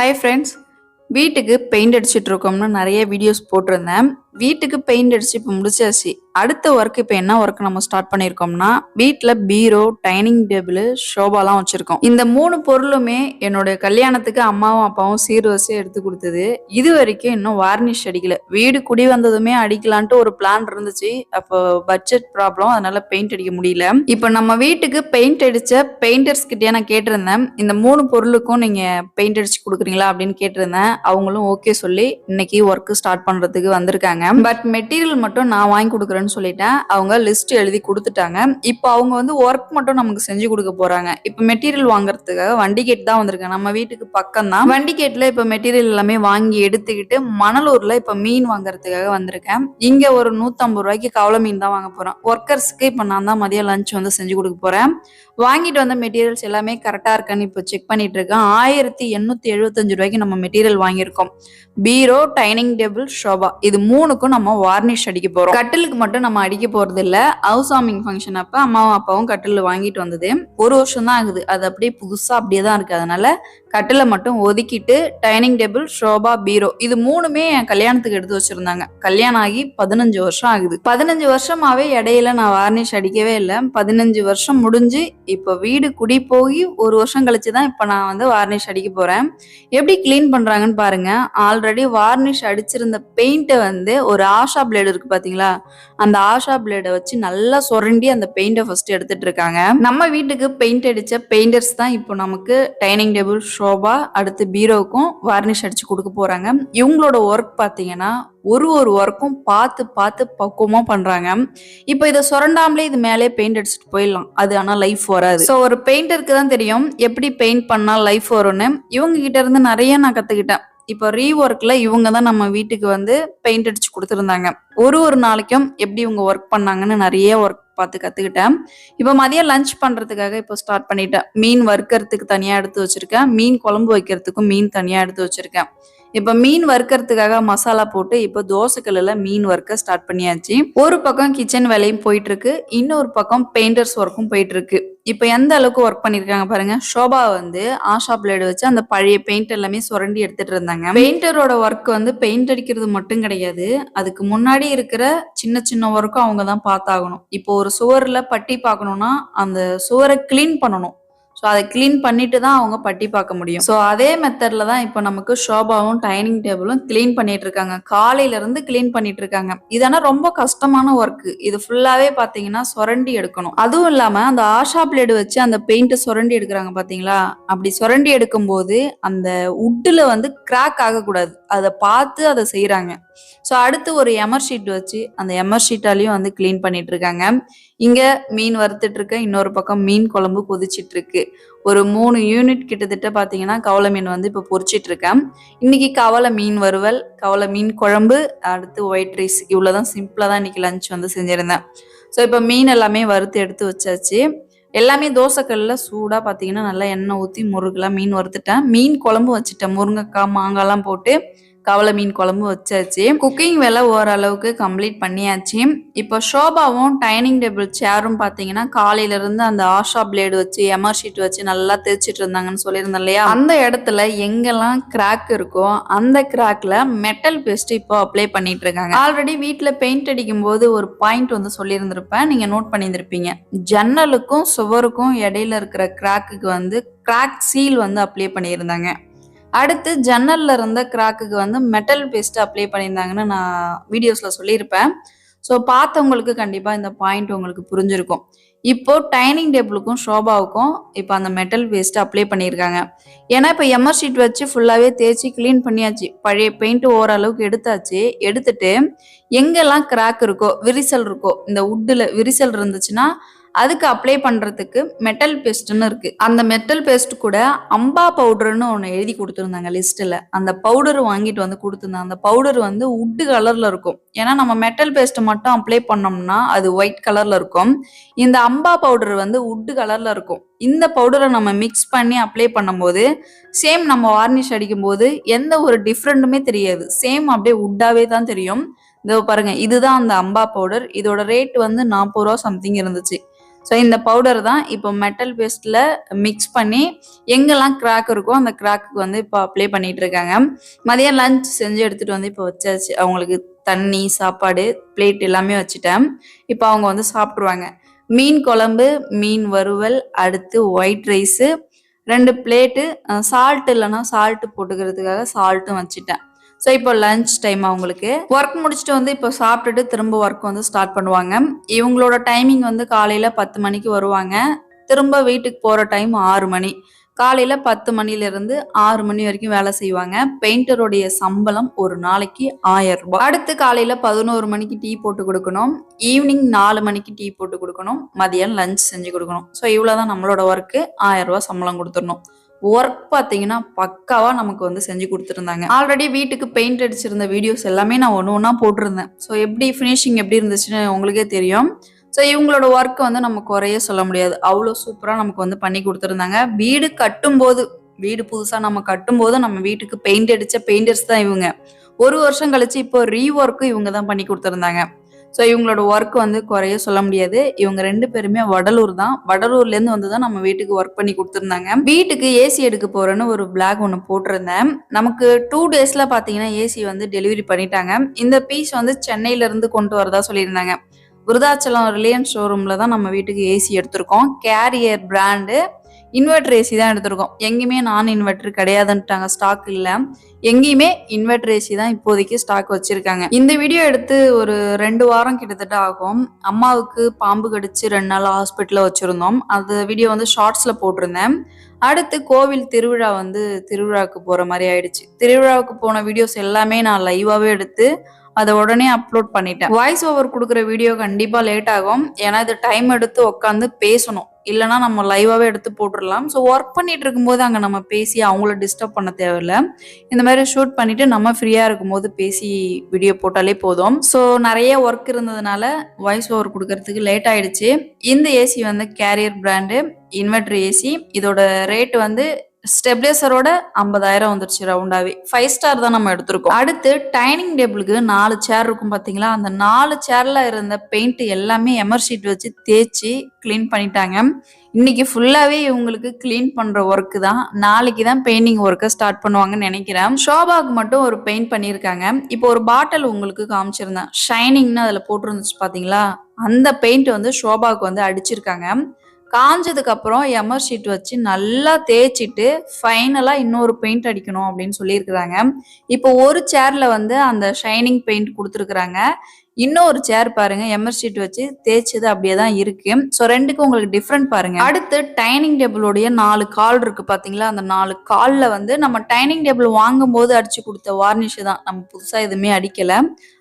Hi friends, வீட்டுக்கு paint அடிச்சிட்டு இருக்கோம்னு நிறைய வீடியோஸ் போட்டிருந்தேன். வீட்டுக்கு பெயிண்ட் அடிச்சு இப்போ முடிச்சாச்சு. அடுத்த ஒர்க் இப்போ என்ன ஒர்க் நம்ம ஸ்டார்ட் பண்ணியிருக்கோம்னா, வீட்டில் பீரோ, டைனிங் டேபிள், ஷோபாலாம் வச்சிருக்கோம். இந்த 3 பொருளுமே என்னோட கல்யாணத்துக்கு அம்மாவும் அப்பாவும் சீர்வரிசை எடுத்து கொடுத்தது. இது வரைக்கும் இன்னும் வார்னிஷ் அடிக்கல. வீடு குடி வந்ததுமே அடிக்கலான்ட்டு ஒரு பிளான் இருந்துச்சு. அப்போ பட்ஜெட் ப்ராப்ளம், அதனால பெயிண்ட் அடிக்க முடியல. இப்போ நம்ம வீட்டுக்கு பெயிண்ட் அடிச்ச பெயிண்டர்ஸ் கிட்டே நான் கேட்டிருந்தேன், இந்த 3 பொருளுக்கும் நீங்க பெயிண்ட் அடிச்சு கொடுக்குறீங்களா அப்படின்னு கேட்டிருந்தேன். அவங்களும் ஓகே சொல்லி இன்னைக்கு ஒர்க் ஸ்டார்ட் பண்றதுக்கு வந்திருக்காங்க. பட் மெட்டீரியல் மட்டும் நான் வாங்கி கொடுக்குறேன்னு சொல்லிட்டேன். அவங்க லிஸ்ட் எழுதி கொடுத்துட்டாங்க. இப்போ அவங்க வந்து ஒர்க் மட்டும் நமக்கு செஞ்சு கொடுக்க போறாங்க. இப்போ மெட்டீரியல் வாங்குறதுக்காக வண்டிகேட் தான் வந்திருக்கேன். நம்ம வீட்டுக்கு பக்கம் தான். வண்டிகேட்ல இப்போ மெட்டீரியல் எல்லாமே வாங்கி எடுத்துக்கிட்டு மணலூர்ல இப்போ மீன் வாங்குறதுக்காக வந்திருக்கேன். இங்க ஒரு 150 ரூபாய்க்கு கவலை மீன் தான் வாங்க போறேன். ஒர்க்கர்ஸ்க்கு இப்போ நான் தான் மதியம் லஞ்ச் வந்து செஞ்சு கொடுக்க போறேன். வாங்கிட்டு வந்த மெட்டீரியல்ஸ் எல்லாமே கரெக்டா இருக்கான்னு இப்போ செக் பண்ணிட்டு இருக்கேன். 1875 ரூபாய்க்கு நம்ம மெட்டீரியல் வாங்கியிருக்கோம். பீரோ, டைனிங் டேபிள், ஷோபா, இது 3க்கும் நம்ம வார்னிஷ் அடிக்க போறோம். கட்டிலுக்கு மட்டும் நம்ம அடிக்க போறது இல்ல. ஹவுஸ் வார்மிங் ஃபங்க்ஷன் அப்ப அம்மாவும் அப்பாவும் கட்டில் வாங்கிட்டு வந்தது. ஒரு வருஷம் தான் ஆகுது. அது அப்படியே புதுசா அப்படியே தான் இருக்கு. அதனால கட்டில மட்டும் ஒதுக்கிட்டு டைனிங் டேபிள், ஷோபா, பீரோ, இது 3மே என் கல்யாணத்துக்கு எடுத்து வச்சிருந்தாங்க. கல்யாணம் ஆகி 15 வருஷம் ஆகுது. 15 வருஷமாவே இடையில நான் வார்னிஷ் அடிக்கவே இல்லை. 15 வருஷம் முடிஞ்சு இப்போ வீடு குடி போய் ஒரு வருஷம் கழிச்சுதான் இப்ப நான் வந்து வார்னிஷ் அடிக்க போறேன். எப்படி கிளீன் பண்றாங்கன்னு பாருங்க. ஆல்ரெடி வார்னிஷ் அடிச்சிருந்த பெயிண்ட்டை வந்து ஒரு ஆஷா பிளேடு இருக்கு பாத்தீங்களா, அந்த ஆஷா பிளேடை வச்சு நல்லா சுரண்டி அந்த பெயிண்டை ஃபர்ஸ்ட் எடுத்துட்டு இருக்காங்க. நம்ம வீட்டுக்கு பெயிண்ட் அடிச்ச பெயிண்டர்ஸ் தான் இப்போ நமக்கு டைனிங் டேபிள், ஷோபா, அடுத்து பீரோவுக்கும் வார்னிஷ் அடிச்சு கொடுக்க போறாங்க. இவங்களோட ஒர்க் பாத்தீங்கன்னா ஒரு ஒர்க்கும் பார்த்து பார்த்து பக்குவமா பண்றாங்க. இப்போ இதை சுரண்டாமலே இது மேலே பெயிண்ட் அடிச்சுட்டு போயிடலாம். அது ஆனா லைஃப் வராது. ஸோ ஒரு பெயிண்டருக்கு தான் தெரியும் எப்படி பெயிண்ட் பண்ணா லைஃப் வரும்னு. இவங்க கிட்ட இருந்து நிறைய நான் கத்துக்கிட்டேன். இப்போ ரீஒர்க்ல இவங்க தான் நம்ம வீட்டுக்கு வந்து பெயிண்ட் அடிச்சு கொடுத்துருந்தாங்க. ஒரு நாளைக்கும் எப்படி இவங்க ஒர்க் பண்ணாங்கன்னு நிறைய ஒர்க் பார்த்து கத்துக்கிட்டேன். இப்போ மதியம் லஞ்ச் பண்றதுக்காக இப்போ ஸ்டார்ட் பண்ணிட்டேன். மீன் வறுக்கிறதுக்கு தனியா எடுத்து வச்சிருக்கேன். மீன் குழம்பு வைக்கிறதுக்கும் மீன் தனியா எடுத்து வச்சிருக்கேன். இப்ப மீன் வறுக்கிறதுக்காக மசாலா போட்டு இப்போ தோசைக்கல்லுல மீன் வறுக்க ஸ்டார்ட் பண்ணியாச்சு. ஒரு பக்கம் கிச்சன் வேலையும் போயிட்டு இருக்கு, இன்னொரு பக்கம் பெயிண்டர்ஸ் ஒர்க்கும் போயிட்டு இருக்கு. இப்ப எந்த அளவுக்கு ஒர்க் பண்ணிருக்காங்க பாருங்க. ஷோபா வந்து ஆஷா பிளேடு வச்சு அந்த பழைய பெயிண்ட் எல்லாமே சுரண்டி எடுத்துட்டு இருந்தாங்க. பெயிண்டரோட ஒர்க் வந்து பெயிண்ட் அடிக்கிறது மட்டும் கிடையாது, அதுக்கு முன்னாடி இருக்கிற சின்ன சின்ன ஒர்க்கும் அவங்க தான் பார்த்தாகணும். இப்போ ஒரு சுவர்ல பட்டி பார்க்கணும்னா அந்த சுவரை கிளீன் பண்ணணும். ஸோ அதை கிளீன் பண்ணிட்டு தான் அவங்க பட்டி பார்க்க முடியும். ஸோ அதே மெத்தட்ல தான் இப்போ நமக்கு ஷோபாவும் டைனிங் டேபிளும் கிளீன் பண்ணிட்டு இருக்காங்க. காலையில இருந்து கிளீன் பண்ணிட்டு இருக்காங்க. இதனா ரொம்ப கஷ்டமான ஒர்க். இது ஃபுல்லாவே பாத்தீங்கன்னா சுரண்டி எடுக்கணும். அதுவும் இல்லாம அந்த ஆஷா பிளேடு வச்சு அந்த பெயிண்ட்டை சுரண்டி எடுக்கிறாங்க பாத்தீங்களா, அப்படி சுரண்டி எடுக்கும் போது அந்த உட்டுல வந்து கிராக் ஆகக்கூடாது. அதை பார்த்து அதை செய்யறாங்க. ஸோ அடுத்து ஒரு எமர் ஷீட் வச்சு அந்த எமர் ஷீட்டாலையும் வந்து கிளீன் பண்ணிட்டு இருக்காங்க. இங்க மீன் வறுத்துட்டு இருக்க, இன்னொரு பக்கம் மீன் குழம்பு கொதிச்சிட்டு இருக்கு. ஒரு 3 யூனிட் கிட்டத்தட்ட பாத்தீங்கன்னா கவலை மீன் வந்து இப்போ பொரிச்சிட்டு இருக்கேன். இன்னைக்கு கவலை மீன் வறுவல், கவலை மீன் குழம்பு, அடுத்து ஒயிட் ரைஸ், இவ்வளவுதான் சிம்பிளா தான் இன்னைக்கு லஞ்ச் வந்து செஞ்சிருந்தேன். ஸோ இப்போ மீன் எல்லாமே வறுத்து எடுத்து வச்சாச்சு. எல்லாமே தோசைக்கல்ல சூடா பாத்தீங்கன்னா நல்லா எண்ணெய் ஊத்தி முருகெல்லாம் மீன் வறுத்துட்டேன். மீன் குழம்பு வச்சுட்டேன். முருங்கைக்காய், மாங்காய்லாம் போட்டு கவலை மீன் குழம்பு வச்சாச்சு. குக்கிங் வேலை ஓரளவுக்கு கம்ப்ளீட் பண்ணியாச்சு. இப்போ ஷோபாவும் டைனிங் டேபிள் சேரும் பாத்தீங்கன்னா காலையில இருந்து அந்த ஆஷா பிளேடு வச்சு எமர் ஷீட் வச்சு நல்லா தேய்ச்சிட்டு இருந்தாங்கன்னு சொல்லியிருந்தேன் இல்லையா, அந்த இடத்துல எங்கெல்லாம் கிராக் இருக்கோ அந்த கிராக்ல மெட்டல் பேஸ்ட் இப்போ அப்ளை பண்ணிட்டு இருக்காங்க. ஆல்ரெடி வீட்டுல பெயிண்ட் அடிக்கும் போது ஒரு பாயிண்ட் வந்து சொல்லியிருந்திருப்பேன், நீங்க நோட் பண்ணியிருந்திருப்பீங்க. ஜன்னலுக்கும் சுவருக்கும் இடையில இருக்கிற கிராக்குக்கு வந்து கிராக் சீல் வந்து அப்ளை பண்ணியிருந்தாங்க. அடுத்து ஜன்னல்ல இருந்த கிராக்குக்கு வந்து மெட்டல் பேஸ்ட் அப்ளை பண்ணியிருந்தாங்கன்னு நான் வீடியோஸ்ல சொல்லியிருப்பேன். ஸோ பார்த்தவங்களுக்கு கண்டிப்பா இந்த பாயிண்ட் உங்களுக்கு புரிஞ்சிருக்கும். இப்போ டைனிங் டேபிளுக்கும் ஷோபாவுக்கும் இப்போ அந்த மெட்டல் பேஸ்ட் அப்ளை பண்ணியிருக்காங்க. ஏன்னா இப்போ எமர் ஷீட் வச்சு ஃபுல்லாவே தேய்ச்சி கிளீன் பண்ணியாச்சு. பழைய பெயிண்ட் ஓரளவுக்கு எடுத்தாச்சு. எடுத்துட்டு எங்கெல்லாம் கிராக் இருக்கோ, விரிசல் இருக்கோ, இந்த உட்டுல விரிசல் இருந்துச்சுன்னா அதுக்கு அப்ளை பண்றதுக்கு மெட்டல் பேஸ்ட்னு இருக்கு. அந்த மெட்டல் பேஸ்ட் கூட அம்பா பவுடர்னு ஒன்று எழுதி கொடுத்துருந்தாங்க லிஸ்ட்ல. அந்த பவுடர் வாங்கிட்டு வந்து கொடுத்துருந்தாங்க. அந்த பவுடர் வந்து உட்டு கலர்ல இருக்கும். ஏன்னா நம்ம மெட்டல் பேஸ்ட் மட்டும் அப்ளை பண்ணோம்னா அது ஒயிட் கலர்ல இருக்கும். இந்த அம்பா பவுடர் வந்து உட்டு கலர்ல இருக்கும். இந்த பவுடரை நம்ம மிக்ஸ் பண்ணி அப்ளை பண்ணும்போது சேம் நம்ம வார்னிஷ் அடிக்கும் போது எந்த ஒரு டிஃப்ரெண்ட்டுமே தெரியாது. சேம் அப்படியே உட்டாவே தான் தெரியும். இதோ பாருங்க, இதுதான் அந்த அம்பா பவுடர். இதோட ரேட் வந்து 40 ரூபா சம்திங் இருந்துச்சு. ஸோ இந்த பவுடர் தான் இப்போ மெட்டல் பேஸ்ட்டில் மிக்ஸ் பண்ணி எங்கெல்லாம் கிராக் இருக்கோ அந்த கிராக்கு வந்து இப்போ அப்ளை பண்ணிட்டு இருக்காங்க. மதியம் லஞ்ச் செஞ்சு எடுத்துகிட்டு வந்து இப்போ வச்சாச்சு. அவங்களுக்கு தண்ணி சாப்பாடு பிளேட் எல்லாமே வச்சுட்டேன். இப்போ அவங்க வந்து சாப்பிட்ருவாங்க. மீன் குழம்பு, மீன் வறுவல், அடுத்து ஒயிட் ரைஸு, 2 பிளேட்டு சால்ட் இல்லைன்னா சால்ட் போட்டுக்கிறதுக்காக சால்ட்டும் வச்சுட்டேன். ஸோ இப்போ லஞ்ச் டைம் அவங்களுக்கு ஒர்க் முடிச்சுட்டு வந்து இப்போ சாப்பிட்டுட்டு திரும்ப ஒர்க் வந்து ஸ்டார்ட் பண்ணுவாங்க. இவங்களோட டைமிங் வந்து காலையில் 10 மணிக்கு வருவாங்க. திரும்ப வீட்டுக்கு போகிற டைம் 6 மணி. காலையில் 10 மணிலேருந்து 6 மணி வரைக்கும் வேலை செய்வாங்க. பெயிண்டருடைய சம்பளம் ஒரு நாளைக்கு 1000 ரூபாய். அடுத்து காலையில் 11 மணிக்கு டீ போட்டு கொடுக்கணும். ஈவினிங் 4 மணிக்கு டீ போட்டு கொடுக்கணும். மதியம் லஞ்ச் செஞ்சு கொடுக்கணும். ஸோ இவ்வளோதான் நம்மளோட ஒர்க்கு. 1000 ரூபாய் சம்பளம் கொடுத்துடணும். ஒர்க் பார்த்தீங்கன்னா பக்காவா நமக்கு வந்து செஞ்சு கொடுத்துருந்தாங்க. ஆல்ரெடி வீட்டுக்கு பெயிண்ட் அடிச்சிருந்த வீடியோஸ் எல்லாமே நான் ஒன்று ஒன்றா போட்டிருந்தேன். ஸோ எப்படி ஃபினிஷிங் எப்படி இருந்துச்சுன்னு உங்களுக்கே தெரியும். ஸோ இவங்களோட ஒர்க் வந்து நம்ம குறைய சொல்ல முடியாது. அவ்வளோ சூப்பராக நமக்கு வந்து பண்ணி கொடுத்துருந்தாங்க. வீடு கட்டும்போது, வீடு புதுசாக நம்ம கட்டும்போது நம்ம வீட்டுக்கு பெயிண்ட் அடித்த பெயிண்டர்ஸ் தான் இவங்க. 1 வருஷம் கழிச்சு இப்போ ரீஒர்க்கு இவங்க தான் பண்ணி கொடுத்துருந்தாங்க. ஸோ இவங்களோட ஒர்க் வந்து குறைய சொல்ல முடியாது. இவங்க 2 பேருமே வடலூர் தான். வடலூர்லேருந்து வந்து தான் நம்ம வீட்டுக்கு ஒர்க் பண்ணி கொடுத்துருந்தாங்க. வீட்டுக்கு ஏசி எடுக்க போறேன்னு ஒரு பிளாக் ஒன்று போட்டிருந்தேன். நமக்கு 2 டேஸ்ல பார்த்தீங்கன்னா ஏசி வந்து டெலிவரி பண்ணிட்டாங்க. இந்த பீஸ் வந்து சென்னையிலேருந்து கொண்டு வரதா சொல்லியிருந்தாங்க. விருதாச்சலம் ரிலையன்ஸ் ஷோரூமில் தான் நம்ம வீட்டுக்கு ஏசி எடுத்திருக்கோம். கேரியர் பிராண்டு இன்வெர்டர் ஏசி தான் எடுத்திருக்கோம். எங்கேயுமே நான் இன்வெர்டர் கிடையாதுன்ட்டாங்க, ஸ்டாக் இல்லை. எங்கேயுமே இன்வெர்டர் ஏசி தான் இப்போதைக்கு ஸ்டாக் வச்சிருக்காங்க. இந்த வீடியோ எடுத்து ஒரு 2 வாரம் கிட்டத்தட்ட ஆகும். அம்மாவுக்கு பாம்பு கடிச்சு 2 நாள் ஹாஸ்பிட்டலில் வச்சிருந்தோம். அந்த வீடியோ வந்து ஷார்ட்ஸில் போட்டிருந்தேன். அடுத்து கோவில் திருவிழா வந்து திருவிழாவுக்கு போகிற மாதிரி ஆயிடுச்சு. திருவிழாவுக்கு போன வீடியோஸ் எல்லாமே நான் லைவாகவே எடுத்து அதை உடனே அப்லோட் பண்ணிட்டேன். வாய்ஸ் ஓவர் கொடுக்குற வீடியோ கண்டிப்பாக லேட் ஆகும். ஏன்னா இது டைம் எடுத்து உட்காந்து பேசணும். இல்லைனா நம்ம லைவாகவே எடுத்து போட்டுடலாம். ஸோ ஒர்க் பண்ணிட்டு இருக்கும்போது அங்கே நம்ம பேசி அவங்கள டிஸ்டர்ப் பண்ண தேவையில்லை. இந்த மாதிரி ஷூட் பண்ணிட்டு நம்ம ஃப்ரீயாக இருக்கும்போது பேசி வீடியோ போட்டாலே போதும். ஸோ நிறைய ஒர்க் இருந்ததுனால வாய்ஸ் ஓவர் கொடுக்கறதுக்கு லேட் ஆயிடுச்சு. இந்த ஏசி வந்து கேரியர் பிராண்டு இன்வெர்டர் ஏசி. இதோட ரேட் வந்து ஸ்டெபிலைசரோட 50,000 வந்துருச்சு ரவுண்டாவே. 5 ஸ்டார் தான் நம்ம எடுத்திருக்கோம். அடுத்து டைனிங் டேபிளுக்கு 4 சேர் இருக்கும் பார்த்தீங்களா, அந்த 4 சேர்ல இருந்த பெயிண்ட் எல்லாமே எமர் ஷீட் வச்சு தேய்ச்சி கிளீன் பண்ணிட்டாங்க. இன்னைக்கு ஃபுல்லாவே இவங்களுக்கு கிளீன் பண்ற ஒர்க்கு தான். நாளைக்கு தான் பெயிண்டிங் ஒர்க்கை ஸ்டார்ட் பண்ணுவாங்கன்னு நினைக்கிறேன். ஷோபாக்கு மட்டும் ஒரு பெயிண்ட் பண்ணியிருக்காங்க. இப்போ ஒரு பாட்டில் உங்களுக்கு காமிச்சிருந்தேன், ஷைனிங்னு அதில் போட்டிருந்துச்சு பார்த்தீங்களா, அந்த பெயிண்ட் வந்து ஷோபாக்கு வந்து அடிச்சிருக்காங்க. காஞ்சதுக்கு அப்புறம் எமர் ஷீட் வச்சு நல்லா தேய்ச்சிட்டு ஃபைனலா இன்னொரு பெயிண்ட் அடிக்கணும் அப்படின்னு சொல்லியிருக்கிறாங்க. இப்போ ஒரு சேர்ல வந்து அந்த ஷைனிங் பெயிண்ட் கொடுத்துருக்குறாங்க. இன்னொரு சேர் பாருங்க எமர் ஷீட் வச்சு தேய்ச்சது அப்படியே தான் இருக்கு. ஸோ 2க்கும் உங்களுக்கு டிஃப்ரெண்ட் பாருங்க. அடுத்து டைனிங் டேபிளோடைய 4 கால் இருக்கு பாத்தீங்களா, அந்த 4 கால்ல வந்து நம்ம டைனிங் டேபிள் வாங்கும் போது அடிச்சு கொடுத்த வார்னிஷ் தான், நம்ம புதுசா எதுவுமே அடிக்கல.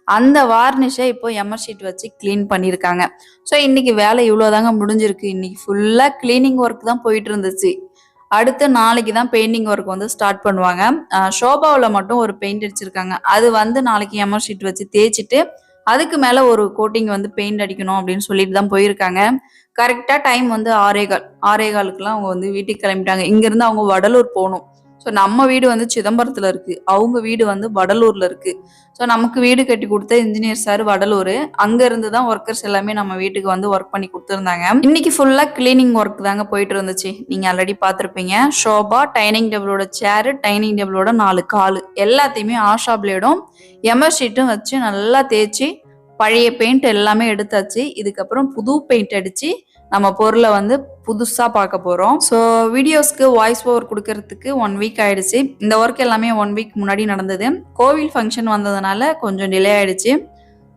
அந்த வார்னிஷை இப்போ எமர் ஷீட் வச்சு கிளீன் பண்ணியிருக்காங்க. ஸோ இன்னைக்கு வேலை இவ்வளோதாங்க முடிஞ்சிருக்கு. இன்னைக்கு ஃபுல்லா கிளீனிங் ஒர்க் தான் போயிட்டு இருந்துச்சு. அடுத்து நாளைக்கு தான் பெயிண்டிங் ஒர்க் வந்து ஸ்டார்ட் பண்ணுவாங்க. ஷோபாவில் மட்டும் ஒரு பெயிண்ட் அடிச்சிருக்காங்க. அது வந்து நாளைக்கு எமர் ஷீட் வச்சு தேய்ச்சிட்டு அதுக்கு மேல ஒரு கோட்டிங் வந்து பெயிண்ட் அடிக்கணும் அப்படின்னு சொல்லிட்டு தான் போயிருக்காங்க. கரெக்டா டைம் வந்து 6:15 அவங்க வந்து வீட்டுக்கு கிளம்பிட்டாங்க. இங்க இருந்து அவங்க வடலூர் போகணும். ஸோ நம்ம வீடு வந்து சிதம்பரத்துல இருக்கு, அவங்க வீடு வந்து வடலூர்ல இருக்கு. ஸோ நமக்கு வீடு கட்டி கொடுத்த இன்ஜினியர் சார் வடலூர். அங்க இருந்து தான் ஒர்க்கர்ஸ் எல்லாமே நம்ம வீட்டுக்கு வந்து ஒர்க் பண்ணி கொடுத்துருந்தாங்க. இன்னைக்கு ஃபுல்லா கிளீனிங் ஒர்க் தாங்க போயிட்டு இருந்துச்சு. நீங்க ஆல்ரெடி பார்த்துருப்பீங்க. ஷோபா, டைனிங் டேபிளோட சேரு, டைனிங் டேபிளோட 4 காலு எல்லாத்தையுமே ஆஷா பிளேடும் எமர் ஷீட்டும் வச்சு நல்லா தேய்ச்சி பழைய பெயிண்ட் எல்லாமே எடுத்தாச்சு. இதுக்கப்புறம் புது பெயிண்ட் அடிச்சு நம்ம பொருளை வந்து புதுசா பார்க்க போறோம். ஸோ வீடியோஸ்க்கு வாய்ஸ் ஓவர் கொடுக்கறதுக்கு 1 வீக் ஆயிடுச்சு. இந்த ஒர்க் எல்லாமே 1 வீக் முன்னாடி நடந்தது. கோவில் ஃபங்க்ஷன் வந்ததுனால கொஞ்சம் டிலே ஆயிடுச்சு.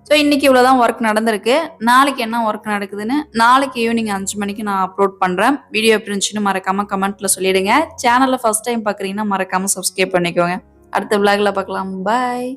ஸோ இன்னைக்கு இவ்வளோதான் ஒர்க் நடந்திருக்கு. நாளைக்கு என்ன ஒர்க் நடக்குதுன்னு நாளைக்கு ஈவினிங் 5 மணிக்கு நான் அப்லோட் பண்றேன். வீடியோ எப்படி இருந்துச்சுன்னு மறக்காம கமெண்ட்ல சொல்லிடுங்க. சேனலை ஃபர்ஸ்ட் டைம் பார்க்குறீங்கன்னா மறக்காம சப்ஸ்கிரைப் பண்ணிக்கோங்க. அடுத்த விளாக்ல பார்க்கலாம். பாய்.